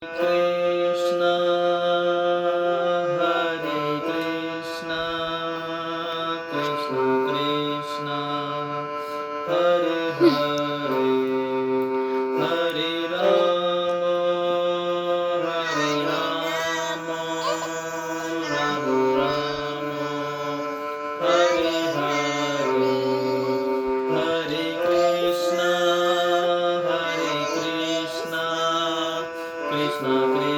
Krishna, Hare Krishna, Krishna Krishna, Hare Hare, Hare Rama, Hare Rama, Rama Rama, Hare Hare, Hare Krishna, Krishna Krishna.